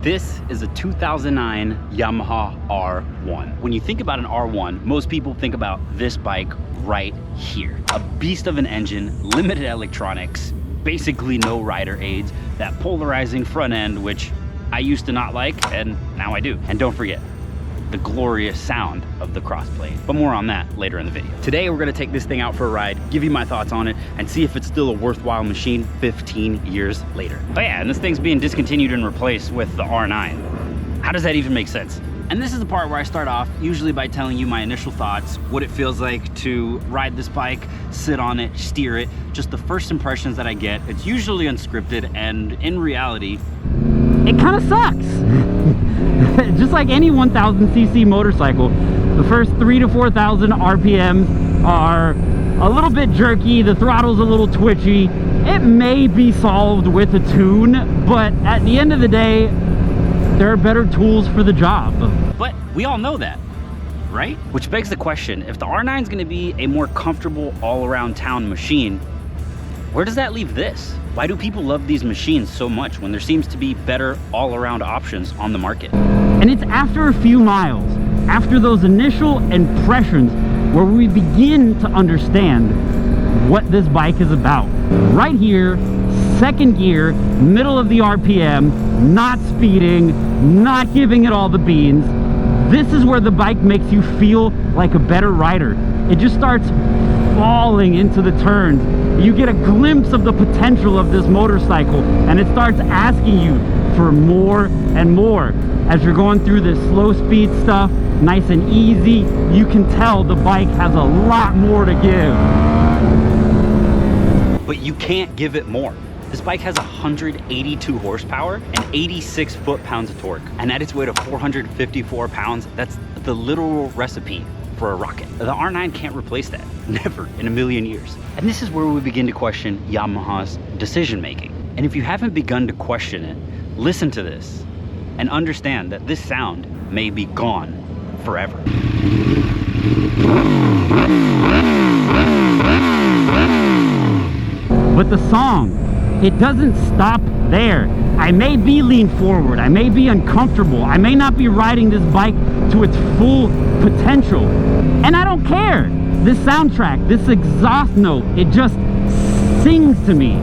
This is a 2009 Yamaha R1. When you think about an R1, most people think about this bike right here. A beast of an engine, limited electronics, basically no rider aids, that polarizing front end, which I used to not like, and now I do. And don't forget, the glorious sound of the crossplane. But more on that later in the video. Today, we're gonna take this thing out for a ride, give you my thoughts on it, and see if it's still a worthwhile machine 15 years later. Oh yeah, and this thing's being discontinued and replaced with the R9. How does that even make sense? And this is the part where I start off, usually by telling you my initial thoughts, what it feels like to ride this bike, sit on it, steer it, just the first impressions that I get. It's usually unscripted, and in reality, it kind of sucks. Just like any 1000cc motorcycle, the first 3,000 to 4,000 RPMs are a little bit jerky, the throttle's a little twitchy. It may be solved with a tune, but at the end of the day, there are better tools for the job. But we all know that, right? Which begs the question, if the R9 is going to be a more comfortable all-around town machine, where does that leave this? Why do people love these machines so much when there seems to be better all-around options on the market? And it's after a few miles, after those initial impressions, where we begin to understand what this bike is about. Right here, second gear, middle of the RPM, not speeding, not giving it all the beans. This is where the bike makes you feel like a better rider. It just starts falling into the turns. You get a glimpse of the potential of this motorcycle, and it starts asking you for more and more. As you're going through this slow speed stuff, nice and easy, you can tell the bike has a lot more to give. But you can't give it more. This bike has 182 horsepower and 86 foot-pounds of torque. And at its weight of 454 pounds, that's the literal recipe for a rocket. The R9 can't replace that, never in a million years. And this is where we begin to question Yamaha's decision-making. And if you haven't begun to question it, listen to this and understand that this sound may be gone forever. But the song, it doesn't stop there. I may be leaned forward, I may be uncomfortable, I may not be riding this bike to its full potential, and I don't care. This soundtrack, this exhaust note, it just sings to me.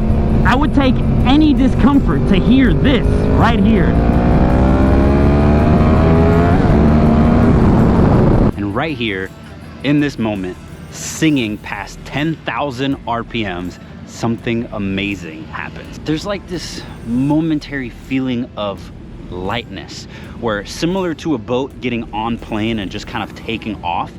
I would take any discomfort to hear this right here. And right here, in this moment, singing past 10,000 RPMs, something amazing happens. There's like this momentary feeling of lightness where, similar to a boat getting on plane and just kind of taking off,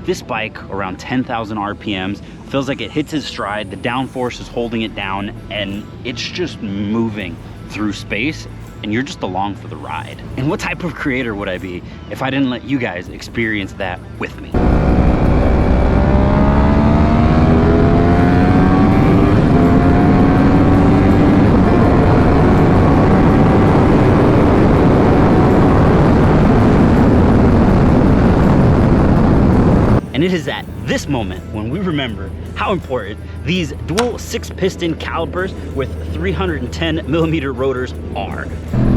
this bike around 10,000 RPMs feels like it hits its stride, the downforce is holding it down, and it's just moving through space, and you're just along for the ride. And what type of creator would I be if I didn't let you guys experience that with me? And it is at this moment when we remember how important these dual 6-piston calipers with 310mm rotors are.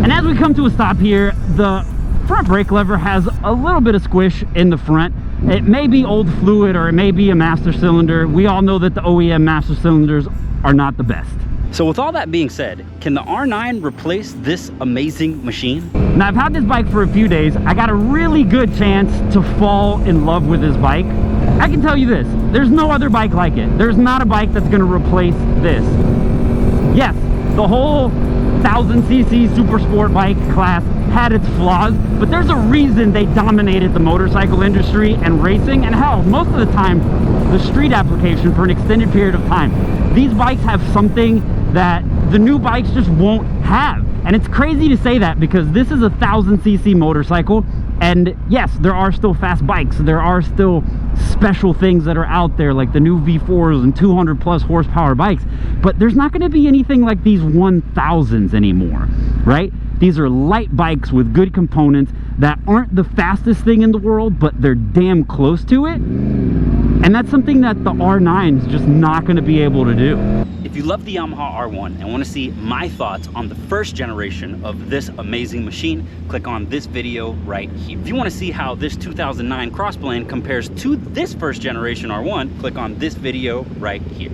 And as we come to a stop here, the front brake lever has a little bit of squish in the front. It may be old fluid or it may be a master cylinder. We all know that the OEM master cylinders are not the best. So with all that being said, can the R9 replace this amazing machine? Now, I've had this bike for a few days. I got a really good chance to fall in love with this bike. I can tell you this, there's no other bike like it. There's not a bike that's gonna replace this. Yes, the whole 1000cc super sport bike class had its flaws, but there's a reason they dominated the motorcycle industry and racing, and hell, most of the time, the street application for an extended period of time. These bikes have something that the new bikes just won't have. And it's crazy to say that because this is a 1000cc motorcycle, and yes, there are still fast bikes, there are still special things that are out there like the new V4s and 200 plus horsepower bikes, but there's not going to be anything like these 1000s anymore, right? These are light bikes with good components that aren't the fastest thing in the world, but they're damn close to it. And that's something that the R9 is just not going to be able to do. If you love the Yamaha R1 and want to see my thoughts on the first generation of this amazing machine, click on this video right here. If you want to see how this 2009 Crossblade compares to this first generation R1, click on this video right here.